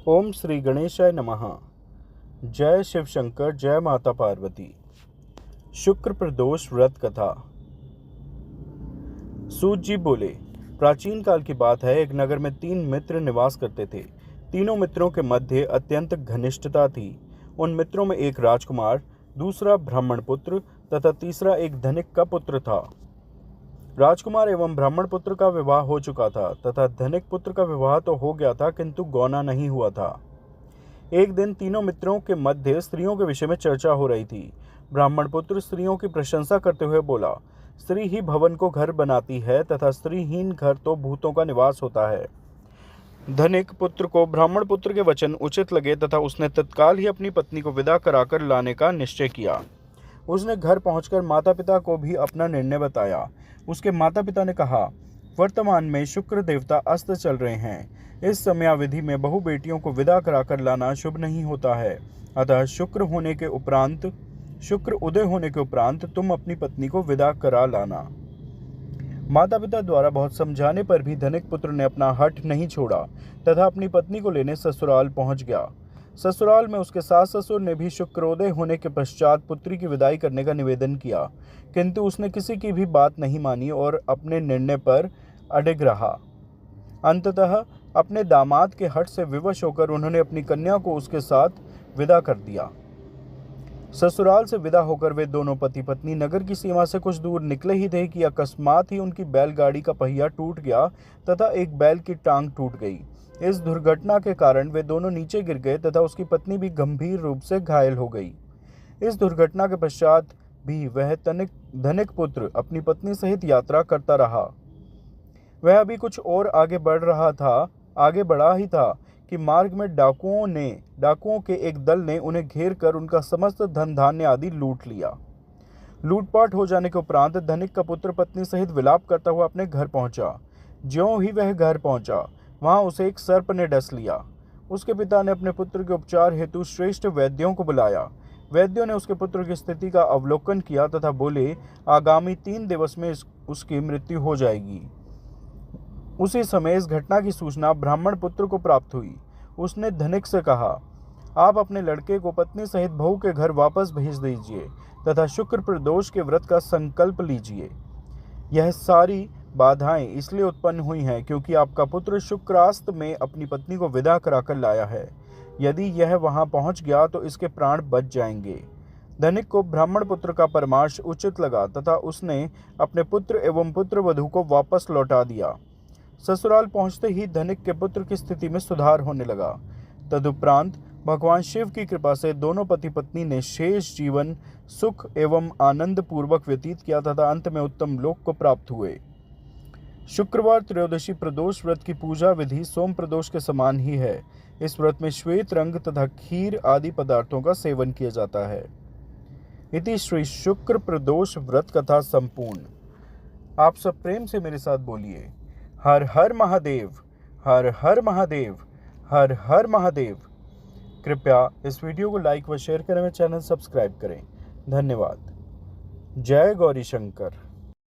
ओम श्री गणेशाय नमः। जय शिव शंकर, जय माता पार्वती। शुक्र प्रदोष व्रत कथा। सूत जी बोले, प्राचीन काल की बात है। एक नगर में 3 मित्र निवास करते थे। तीनों मित्रों के मध्य अत्यंत घनिष्ठता थी। उन मित्रों में एक राजकुमार, दूसरा ब्राह्मण पुत्र तथा तीसरा एक धनिक का पुत्र था। राजकुमार एवं ब्राह्मण पुत्र का विवाह हो चुका था तथा धनिक पुत्र का विवाह तो हो गया था, किंतु गौना नहीं हुआ था। एक दिन तीनों मित्रों के मध्य स्त्रियों के विषय में चर्चा हो रही थी। ब्राह्मण पुत्र स्त्रियों की प्रशंसा करते हुए बोला, स्त्री ही भवन को घर बनाती है तथा स्त्रीहीन घर तो भूतों का निवास होता है। धनिक पुत्र को ब्राह्मण पुत्र के वचन उचित लगे तथा उसने तत्काल ही अपनी पत्नी को विदा कराकर लाने का निश्चय किया। उसने घर पहुंचकर माता पिता को भी अपना निर्णय बताया। उसके माता पिता ने कहा, वर्तमान में शुक्र देवता अस्त चल रहे हैं। इस समयावधि में बहु बेटियों को विदा कराकर लाना शुभ नहीं होता है। अतः शुक्र उदय होने के उपरांत तुम अपनी पत्नी को विदा करा लाना। माता पिता द्वारा बहुत समझाने पर भी धनिक पुत्र ने अपना हठ नहीं छोड़ा तथा अपनी पत्नी को लेने ससुराल पहुंच गया। ससुराल में उसके सास ससुर ने भी शुक्रोदय होने के पश्चात पुत्री की विदाई करने का निवेदन किया, किंतु उसने किसी की भी बात नहीं मानी और अपने निर्णय पर अडिग रहा। अंततः अपने दामाद के हठ से विवश होकर उन्होंने अपनी कन्या को उसके साथ विदा कर दिया। ससुराल से विदा होकर वे दोनों पति पत्नी नगर की सीमा से कुछ दूर निकले ही थे कि अकस्मात ही उनकी बैलगाड़ी का पहिया टूट गया तथा एक बैल की टांग टूट गई। इस दुर्घटना के कारण वे दोनों नीचे गिर गए तथा उसकी पत्नी भी गंभीर रूप से घायल हो गई। इस दुर्घटना के पश्चात भी वह धनिक पुत्र अपनी पत्नी सहित यात्रा करता रहा। वह अभी कुछ और आगे बढ़ा ही था कि मार्ग में डाकुओं के एक दल ने उन्हें घेर कर उनका समस्त धन धान्य आदि लूट लिया। लूटपाट हो जाने के उपरांत धनिक का पुत्र पत्नी सहित विलाप करता हुआ अपने घर पहुंचा। ज्यों ही वह घर पहुंचा, वहां उसे एक सर्प ने डस लिया। उसके पिता ने अपने पुत्र के उपचार हेतु श्रेष्ठ वैद्यों को बुलाया। वैद्यों ने उसके पुत्र की स्थिति का अवलोकन किया तथा बोले, आगामी 3 दिवस में उसकी मृत्यु हो जाएगी। उसी समय इस घटना की सूचना ब्राह्मण पुत्र को प्राप्त हुई। उसने धनिक से कहा, आप अपने लड़के को पत्नी सहित बहू के घर वापस भेज दीजिए तथा शुक्र प्रदोष के व्रत का संकल्प लीजिए। यह सारी बाधाएं इसलिए उत्पन्न हुई हैं क्योंकि आपका पुत्र शुक्रास्त में अपनी पत्नी को विदा कराकर लाया है। यदि यह वहां पहुंच गया तो इसके प्राण बच जाएंगे। धनिक को ब्राह्मण पुत्र का परामर्श उचित लगा तथा उसने अपने पुत्र एवं पुत्र वधू को वापस लौटा दिया। ससुराल पहुंचते ही धनिक के पुत्र की स्थिति में सुधार होने लगा। तदुपरांत भगवान शिव की कृपा से दोनों पति पत्नी ने शेष जीवन सुख एवं आनंद पूर्वक व्यतीत किया तथा अंत में उत्तम लोक को प्राप्त हुए। शुक्रवार त्रयोदशी प्रदोष व्रत की पूजा विधि सोम प्रदोष के समान ही है। इस व्रत में श्वेत रंग तथा खीर आदि पदार्थों का सेवन किया जाता है। इति श्री शुक्र प्रदोष व्रत कथा संपूर्ण। आप सब प्रेम से मेरे साथ बोलिए, हर हर महादेव, हर हर महादेव, हर हर महादेव। कृपया इस वीडियो को लाइक व शेयर करें, चैनल सब्सक्राइब करें। धन्यवाद। जय गौरी शंकर।